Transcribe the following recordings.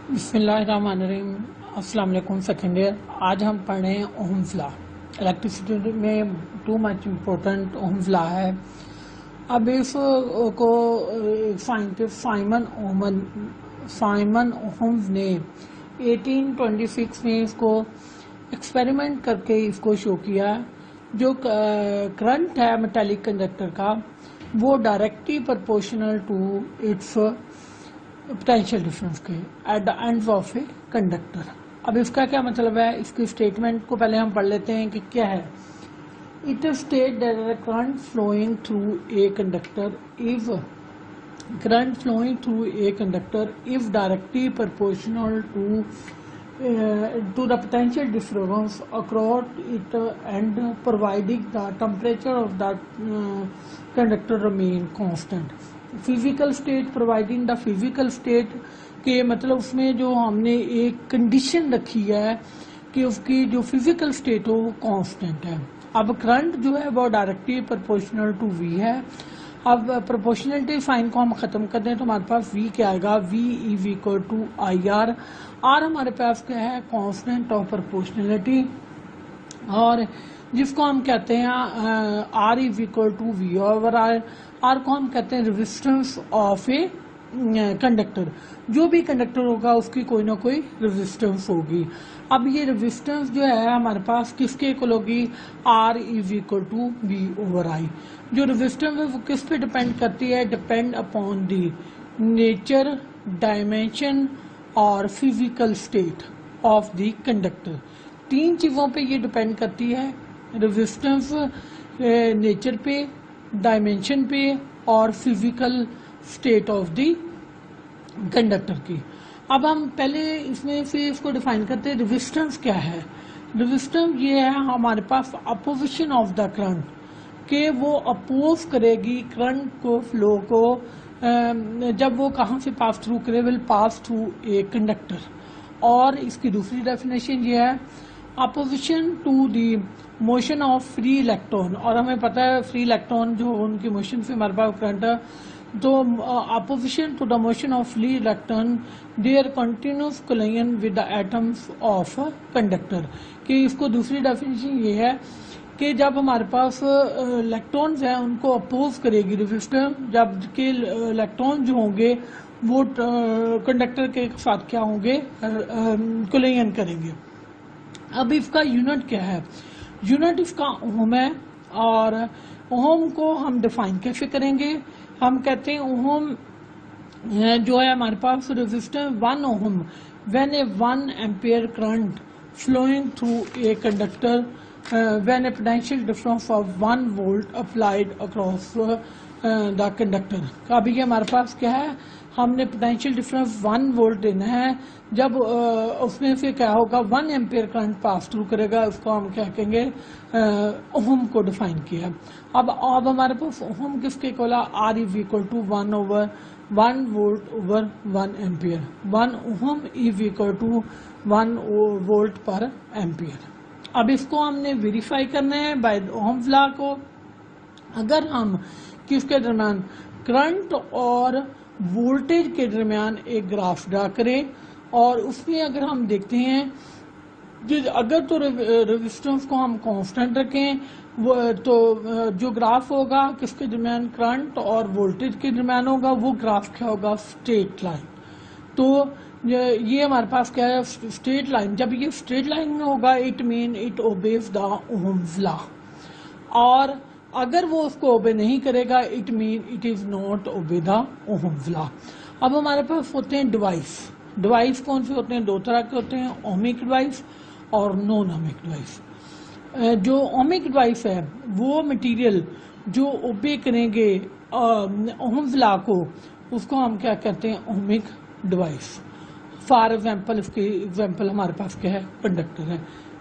बिस्मिल्लाहिर्रहमानिर्रहीम। अस्सलाम वालेकुम। Second year. आज हम पढ़ रहे हैं ओहम्स लॉ। इलेक्ट्रिसिटी में too much important Ohm's law है। अब इसको साइमन ओहम्स ने 1826 में इसको एक्सपेरिमेंट करके इसको शो किया। जो करंट है मेटालिक कंडक्टर का वो directly proportional to its potential difference के at the ends of a conductor. अब इसका क्या मतलब है, इसकी स्टेटमेंट को पहले हम पढ़ लेते हैं कि क्या है। It is state that the current flowing through a conductor if directly proportional to the potential difference across it and providing the temperature of that conductor remain constant. Physical state providing the physical state के मतलब उसमें जो हमने एक condition रखी है कि उसकी जो फिजिकल स्टेट हो वो कांस्टेंट है। अब करंट जो है वो डायरेक्टली प्रोपोर्शनल टू वी है। अब प्रोपोर्शनलिटी साइन को हम खत्म कर दें तो हमारे पास v क्या आएगा, v is equal to I R. R हमारे पास क्या है, कांस्टेंट ऑफ प्रोपोर्शनलिटी, और जिसको हम कहते हैं R is equal to V over R. R को हम कहते हैं रेजिस्टेंस ऑफ ए कंडक्टर। जो भी कंडक्टर होगा उसकी कोई ना कोई रेजिस्टेंस होगी। अब ये रेजिस्टेंस जो है हमारे पास किसके इक्वल होगी, R is equal to V over I. जो रेजिस्टेंस है वो किस पे डिपेंड करती है, depend upon the nature, dimension और physical state of the conductor. तीन चीजों पे ये डिपेंड करती है, रेजिस्टेंस नेचर पे, डायमेंशन पे और physical state of the conductor की। अब हम पहले इसमें से इसको डिफाइन करते हैं। रेजिस्टेंस क्या है, रेजिस्टेंस ये है हमारे पास अपोजिशन ऑफ द करंट के वो अपोज करेगी करंट को, फ्लो को, जब वो कहाँ से पास थ्रू करे, will pass through a conductor. और इसकी दूसरी डेफिनेशन ये है opposition to the motion of free electron. और हमें पता है फ्री इलेक्ट्रॉन जो उनकी मोशन से हमारे पास करंट है, तो opposition to the motion of free electron there continuous collision with the atoms of conductor. कि इसको दूसरी डेफिनेशन ये है कि जब हमारे पास इलेक्ट्रॉन्स हैं उनको अपोज करेगी रेजिस्टर, जबकि इलेक्ट्रॉन जो होंगे वो कंडक्टर के साथ क्या होंगे, कोलिजन करेंगे। अब इसका यूनिट क्या है, यूनिट इसका ओम है। और ओम को हम डिफाइन कैसे करेंगे, हम कहते हैं ओम जो है हमारे पास resistance 1 ohm when a 1 ampere current flowing through a conductor when a potential difference of 1 volt applied across the conductor। अभी ये हमारे पास क्या है, हमने पोटेंशियल डिफरेंस 1 वोल्ट देना है। जब उसमें से क्या होगा, 1 एम्पियर करंट पास थ्रू करेगा, उसको हम क्या कहेंगे, ओम को डिफाइन किया। अब हमारे पास ओम किसके इक्वल है, R is equal to 1 over 1 volt over 1 ampere. 1 ohm is equal to 1 volt per ampere. अब इसको हमने वेरीफाई करना है बाय ओहम्स लॉ को। अगर हम किसके दरम्यान, करंट और वोल्टेज के दरम्यान एक ग्राफ ड्रा करें और उसमें अगर हम देखते हैं अगर तो रेजिस्टेंस को हम कांस्टेंट रखें वो तो जो ग्राफ होगा किसके दरम्यान, करंट और वोल्टेज के दरम्यान होगा, वो ग्राफ क्या होगा, स्ट्रेट लाइन। तो ये हमारे पास क्या है, स्ट्रेट लाइन। जब ये स्ट्रेट लाइन में होगा it mean it obeys the Ohm's law, और अगर वो उसको ओबे नहीं करेगा it mean it is not obey the Ohm's law. अब हमारे पास होते हैं डिवाइस। डिवाइस कौन से होते हैं, दो तरह के होते हैं, ओमिक डिवाइस और नॉन ओमिक डिवाइस। जो ओमिक डिवाइस है वो मटेरियल जो ओबे करेंगे ओहम्स लॉ को, उसको हम क्या कहते हैं, ओमिक डिवाइस। फॉर एग्जाम्पल इसकी एग्जाम्पल हमारे पास क्या है, कंडक्टर है,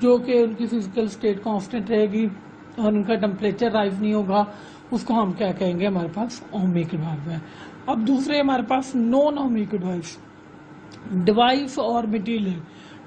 जो कि उनकी फिजिकल स्टेट कांस्टेंट रहेगी और उनका टेम्परेचर राइज नहीं होगा, उसको हम क्या कहेंगे, हमारे पास ओमिक डिवाइस है। अब दूसरे हमारे पास नॉन ओमिक डिवाइस, डिवाइस और material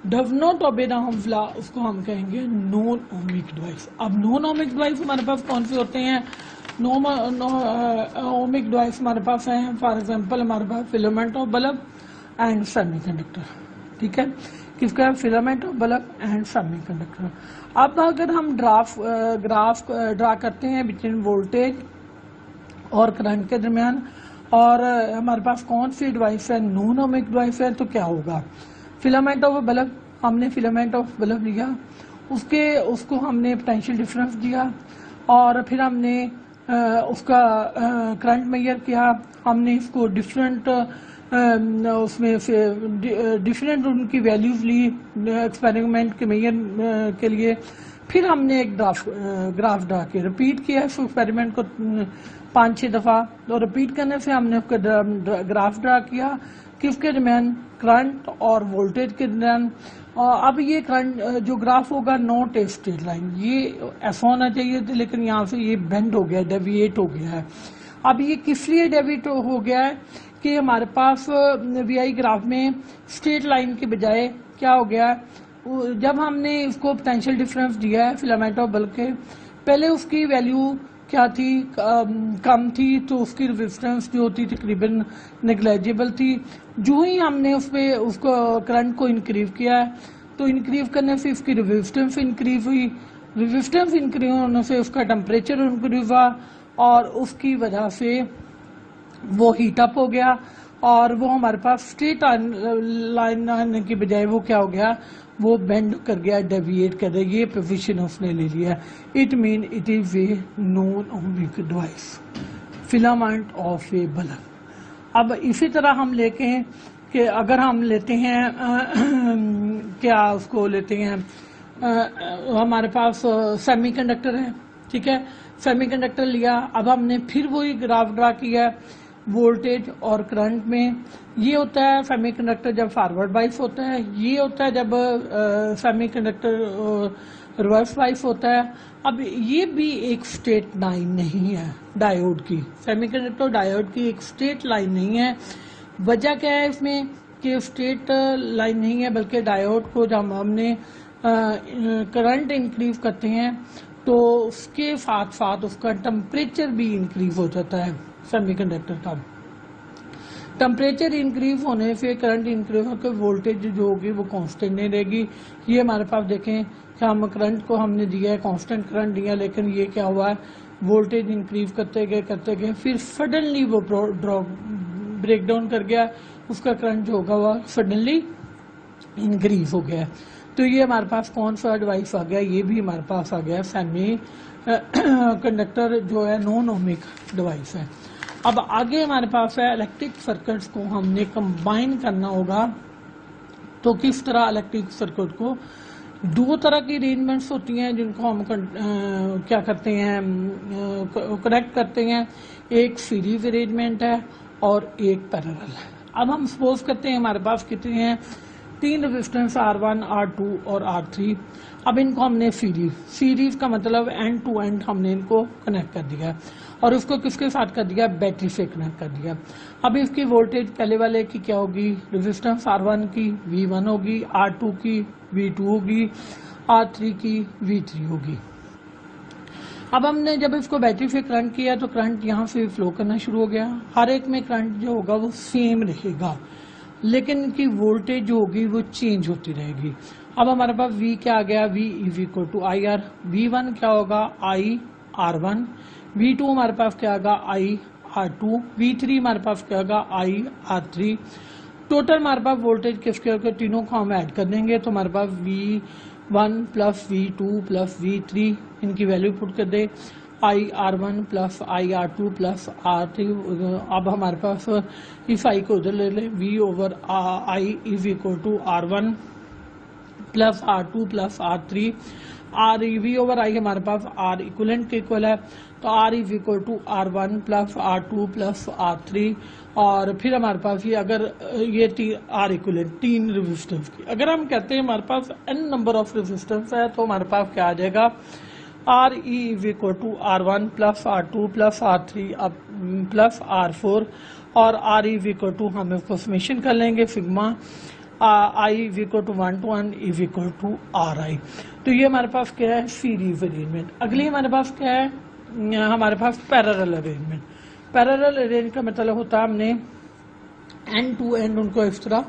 does not obey the Ohm's law, उसको हम कहेंगे नॉन ओमिक डिवाइस। अब नॉन ओमिक डिवाइस हमारे पास कौन से होते हैं, नॉन ओमिक डिवाइस हमारे पास है, फॉर एग्जाम्पल हमारे पास filament of bulb, and semiconductor, ठीक है, किसका, filament of bulb and semiconductor. अब अगर हम ग्राफ ड्रा करते हैं बिटवीन वोल्टेज और करंट के दरमियान, और हमारे पास कौन सी डिवाइस है, नॉन ओमिक डिवाइस है, तो क्या होगा, फिलामेंट ऑफ बल्ब, हमने फिलामेंट ऑफ बल्ब लिया, उसको हमने पोटेंशियल डिफरेंस दिया, और फिर हमने उसका करंट मेजर किया, हमने इसको डिफरेंट उसमें डिफरेंट उनकी वैल्यूज ली एक्सपेरिमेंट के मेजर के लिए, फिर हमने एक ग्राफ ड्रा किया, रिपीट किया इस एक्सपेरिमेंट को 5-6 दफ़ा, और रिपीट करने से हमने उसका ग्राफ ड्रा किया किसके दरमियान, करंट और वोल्टेज के दरमियान। अब ये करंट जो ग्राफ होगा नॉट ए स्ट्रेट लाइन, ये ऐसा होना चाहिए था, लेकिन यहाँ से ये बेंड हो गया, डेविएट हो गया है। अब ये किस लिए डेविएट हो गया है कि हमारे पास वीआई ग्राफ में स्ट्रेट लाइन के बजाय क्या हो गया, जब हमने इसको पोटेंशियल डिफरेंस दिया है फिलामेंट ऑफ बल्ब के, पहले उसकी वैल्यू क्या थी, कम थी, तो उसकी रेजिस्टेंस जो होती तकरीबन नेग्लेजिबल थी। जो ही हमने उसको करंट को इंक्रीज किया है, तो इंक्रीज करने से इसकी रेजिस्टेंस इंक्रीज हुई, रेजिस्टेंस इंक्रीज होने से उसका टेम्परेचर इंक्रीज हुआ, और उसकी वजह से वो हीट अप हो गया, और वो हमारे पास स्ट्रेट लाइन आने की बजाय वो क्या हो गया, वो बेंड कर गया, डेविएट कर गया, ये पोजीशन उसने ले लिया। It mean it is a non ohmic device, filament of A bulb. अब इसी तरह हम लेके हैं कि अगर हम लेते हैं क्या उसको लेते हैं, हमारे पास सेमीकंडक्टर है, ठीक है, सेमीकंडक्टर लिया, अब हमने फिर वही ग्राफ ड्रा किया वोल्टेज और करंट में। ये होता है सेमीकंडक्टर जब फॉरवर्ड बाइस होता है, ये होता है जब सेमीकंडक्टर रिवर्स बाइस होता है। अब ये भी एक स्ट्रेट लाइन नहीं है डायोड की, सेमीकंडक्टर डायोड की एक स्ट्रेट लाइन नहीं है। वजह क्या है इसमें कि स्ट्रेट लाइन नहीं है, बल्कि डायोड को जब हमने करंट इंक्रीज करते हैं तो उसके साथ साथ उसका टेम्परेचर भी इंक्रीज हो जाता है। सेमीकंडक्टर का टेम्परेचर इंक्रीज होने से करंट इंक्रीज होकर वोल्टेज जो होगी वो कांस्टेंट नहीं रहेगी। ये हमारे पास देखें कि हम करंट को हमने दिया है, कांस्टेंट करंट दिया, लेकिन ये क्या हुआ है, वोल्टेज इंक्रीज करते गए फिर सडनली वो ड्रॉप ब्रेक डाउन कर गया, उसका करंट जो होगा वह सडनली इंक्रीज हो गया। तो ये हमारे पास कौन सा डिवाइस आ गया, ये भी हमारे पास आ गया सेमी कंडक्टर जो है नॉन ओमिक डिवाइस है। अब आगे हमारे पास है इलेक्ट्रिक सर्किट्स को हमने कंबाइन करना होगा। तो किस तरह इलेक्ट्रिक सर्किट को, दो तरह की अरेंजमेंट्स होती हैं जिनको हम क्या करते हैं, कनेक्ट करते हैं। एक सीरीज अरेंजमेंट है और एक पैरेलल है। अब हम सपोज करते हैं हमारे पास कितने हैं, 3 रेजिस्टेंस R1, R2 और R3। अब इनको हमने सीरीज का मतलब एंड टू एंड हमने इनको कनेक्ट कर दिया, और उसको किसके साथ कर दिया, बैटरी से कनेक्ट कर दिया। अब इसकी वोल्टेज पहले वाले की क्या होगी, रेजिस्टेंस R1 की V1 होगी, R2 की V2 होगी, R3 की V3 होगी। अब हमने जब इसको बैटरी से करंट किया तो करंट यहाँ से फ्लो करना शुरू हो गया। हर एक में करंट जो होगा वो सेम रहेगा, लेकिन इनकी वोल्टेज जो होगी वो चेंज होती रहेगी। अब हमारे पास V क्या आ गया, V is equal to I R. V1 क्या होगा, I R1। V2 हमारे पास क्या होगा, I R2। V3 हमारे पास क्या होगा, I R3। टोटल हमारे पास वोल्टेज किसके होकर तीनों को हम ऐड कर देंगे तो हमारे पास V1 plus V2 plus V3 इनकी वैल्यू पुट कर दे, I R1 plus I R2 plus R3। अब हमारे पास इस I को उधर ले लें, V over I is equal to R1 plus R2 plus R3। V over I हमारे पास R इक्वलेंट के इक्वल है, तो R is equal to R1 plus R2 plus R3। और फिर हमारे पास ये अगर ये R इक्वलेंट 3 रेजिस्टेंस की, अगर हम कहते हैं हमारे पास n नंबर ऑफ रेजिस्टेंस है तो हमारे पास क्या आ जाएगा, R E is equal to R1 plus R2 plus R3 plus R4, और R इज इक्वल टू हम इसको समेशन कर लेंगे sigma I is equal to 1 to 1 is equal to RI। तो ये हमारे पास क्या है, सीरीज अरेंजमेंट। अगली हमारे पास क्या है, हमारे पास पैरेलल अरेंजमेंट। पैरेलल अरेंज का मतलब होता है हमने एंड टू एंड उनको इस तरह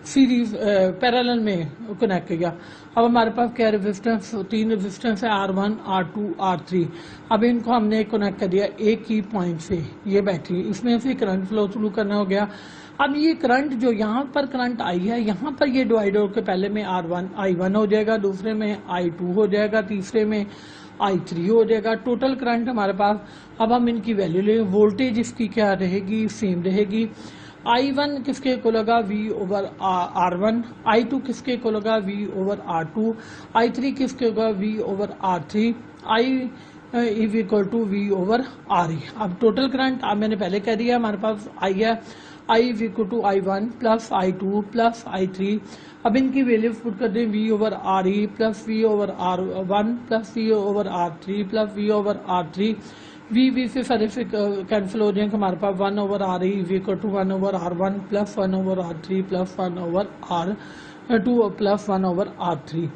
सीरीज पैरेलल में कनेक्ट किया। अब हमारे पास क्या रेजिस्टेंस, 3 रेजिस्टेंस है, R1, R2, R3। अब इनको हमने कनेक्ट कर दिया एक ही पॉइंट से, ये बैटरी, इसमें से करंट फ्लो थ्रू करना हो गया। अब ये करंट जो यहाँ पर करंट आई है, यहाँ पर ये डिवाइडर के पहले में I1 हो जाएगा, दूसरे में I2 हो जाएगा, तीसरे में I3 हो जाएगा। टोटल करंट हमारे पास, अब हम इनकी वैल्यू ले, वोल्टेज इसकी क्या रहेगी, सेम रहेगी। I1 किसके को लगा, V ओवर R1, I2 किसके को लगा, V ओवर R2, I3 किसके होगा, V over R3, I is equal to V over RE। अब टोटल करंट मैंने पहले कह दिया हमारे पास I है, I is equal to I1 plus I2 plus I3। अब इनकी वैल्यू पुट कर दें, V over RE plus V over R1 plus V over R3 plus V over R3। V से सारे से कैंसिल हो जाएंगे, हमारे पास 1 over RE is equal to 1 over R1 plus 1 over R3 plus 1 over R2 plus 1 over R3।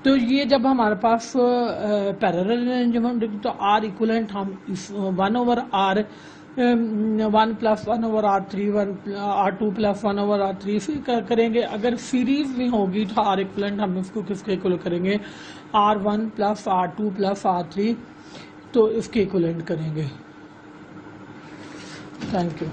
तो ये जब हमारे पास पैरेलल अरेंजमेंट, तो R इक्वलेंट हम इस 1 over R1 plus 1 over R3 R2 plus 1 over R3 से करेंगे। अगर सीरीज में होगी तो R इक्वलेंट हम इसको किसके इक्वल करेंगे, R1 plus R2 plus R3, तो इसके इक्वलेंट करेंगे। Thank you.